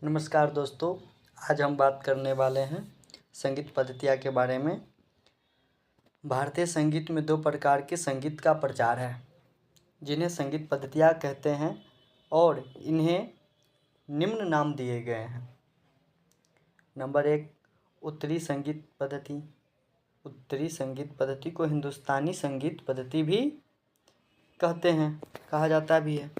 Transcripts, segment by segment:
नमस्कार दोस्तों, आज हम बात करने वाले हैं संगीत पद्धतियाँ के बारे में। भारतीय संगीत में दो प्रकार के संगीत का प्रचार है, जिन्हें संगीत पद्धतियाँ कहते हैं और इन्हें निम्न नाम दिए गए हैं। नंबर 1, उत्तरी संगीत पद्धति। उत्तरी संगीत पद्धति को हिंदुस्तानी संगीत पद्धति भी कहा जाता भी है।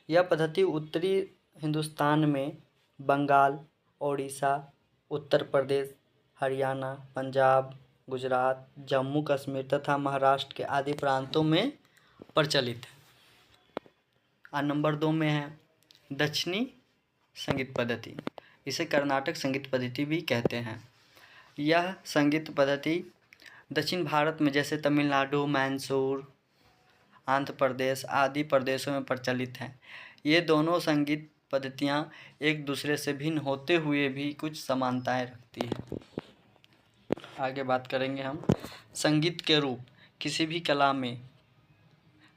यह पद्धति उत्तरी हिंदुस्तान में बंगाल, ओडिशा, उत्तर प्रदेश, हरियाणा, पंजाब, गुजरात, जम्मू कश्मीर तथा महाराष्ट्र के आदि प्रांतों में प्रचलित है। और नंबर 2 में है दक्षिणी संगीत पद्धति। इसे कर्नाटक संगीत पद्धति भी कहते हैं। यह संगीत पद्धति दक्षिण भारत में जैसे तमिलनाडु, मैसूर, आंध्र प्रदेश आदि प्रदेशों में प्रचलित है। ये दोनों संगीत पद्धतियाँ एक दूसरे से भिन्न होते हुए भी कुछ समानताएं रखती हैं। आगे बात करेंगे हम संगीत के रूप। किसी भी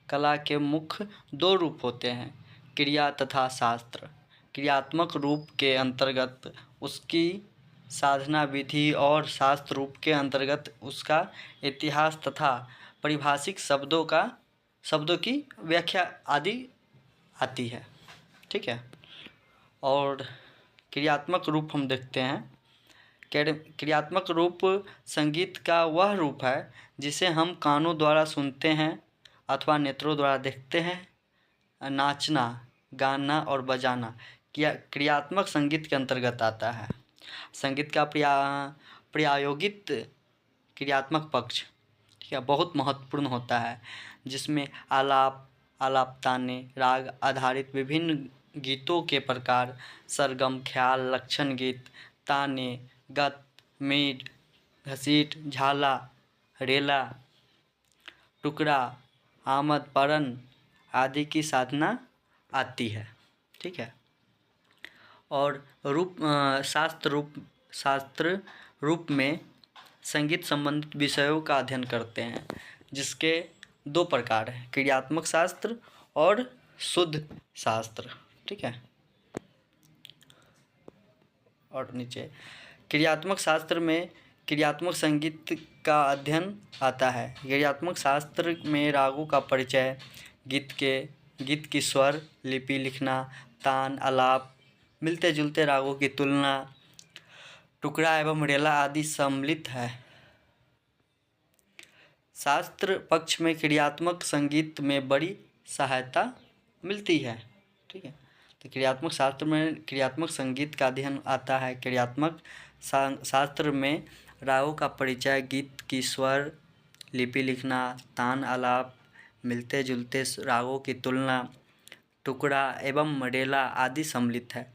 कला के मुख्य 2 रूप होते हैं, क्रिया तथा शास्त्र। क्रियात्मक रूप के अंतर्गत उसकी साधना विधि और शास्त्र रूप के अंतर्गत उसका इतिहास तथा पारिभाषिक शब्दों की व्याख्या आदि आती है। ठीक है। और क्रियात्मक रूप हम देखते हैं। क्रियात्मक रूप संगीत का वह रूप है जिसे हम कानों द्वारा सुनते हैं अथवा नेत्रों द्वारा देखते हैं। नाचना, गाना और बजाना क्रियात्मक संगीत के अंतर्गत आता है। संगीत का प्रायोगित क्रियात्मक पक्ष ठीक है बहुत महत्वपूर्ण होता है, जिसमें आलाप ताने, राग आधारित विभिन्न गीतों के प्रकार, सरगम, ख्याल, लक्षण गीत, ताने, गत, मीट, घसीट, झाला, रेला, टुकड़ा, आमद, परन आदि की साधना आती है। ठीक है। और शास्त्र रूप में संगीत संबंधित विषयों का अध्ययन करते हैं, जिसके 2 प्रकार हैं, क्रियात्मक शास्त्र और शुद्ध शास्त्र। ठीक है। और नीचे क्रियात्मक शास्त्र में क्रियात्मक संगीत का अध्ययन आता है। क्रियात्मक शास्त्र में रागों का परिचय, गीत की स्वर लिपि लिखना, तान, आलाप, मिलते जुलते रागों की तुलना, टुकड़ा एवं रेला आदि सम्मिलित है। शास्त्र पक्ष में क्रियात्मक संगीत में बड़ी सहायता मिलती है। ठीक है। तो क्रियात्मक शास्त्र में क्रियात्मक संगीत का अध्ययन आता है। क्रियात्मक शास्त्र में रागों का परिचय, गीत की स्वर लिपि लिखना, तान, आलाप, मिलते जुलते रागों की तुलना, टुकड़ा एवं रेला आदि सम्मिलित है।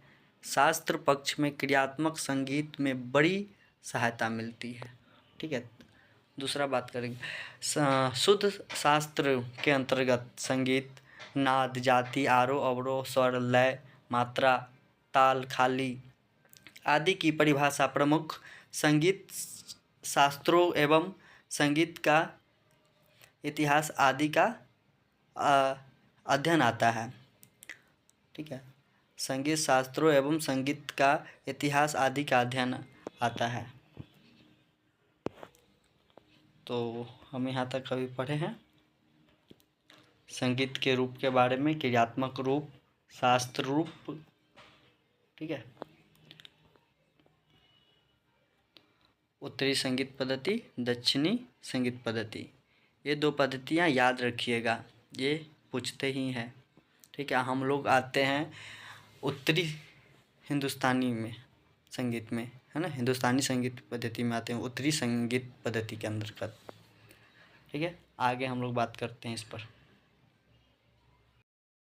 शास्त्र पक्ष में क्रियात्मक संगीत में बड़ी सहायता मिलती है। ठीक है। दूसरा बात करेंगे शुद्ध शास्त्र के अंतर्गत संगीत, नाद, जाति, आरोह अवरोह, स्वर, लय, मात्रा, ताल, खाली आदि की परिभाषा प्रमुख संगीत शास्त्रों एवं संगीत का इतिहास आदि का अध्ययन आता है। ठीक है। संगीत शास्त्रों एवं संगीत का इतिहास आदि का अध्ययन आता है। तो हम यहाँ तक अभी पढ़े हैं संगीत के रूप के बारे में, क्रियात्मक रूप, शास्त्र रूप। ठीक है। उत्तरी संगीत पद्धति, दक्षिणी संगीत पद्धति, ये 2 पद्धतियाँ याद रखिएगा, ये पूछते ही हैं। ठीक है। हम लोग आते हैं उत्तरी हिंदुस्तानी में संगीत में, है ना, हिंदुस्तानी संगीत पद्धति में आते हैं, उत्तरी संगीत पद्धति के अंतर्गत। ठीक है। आगे हम लोग बात करते हैं इस पर।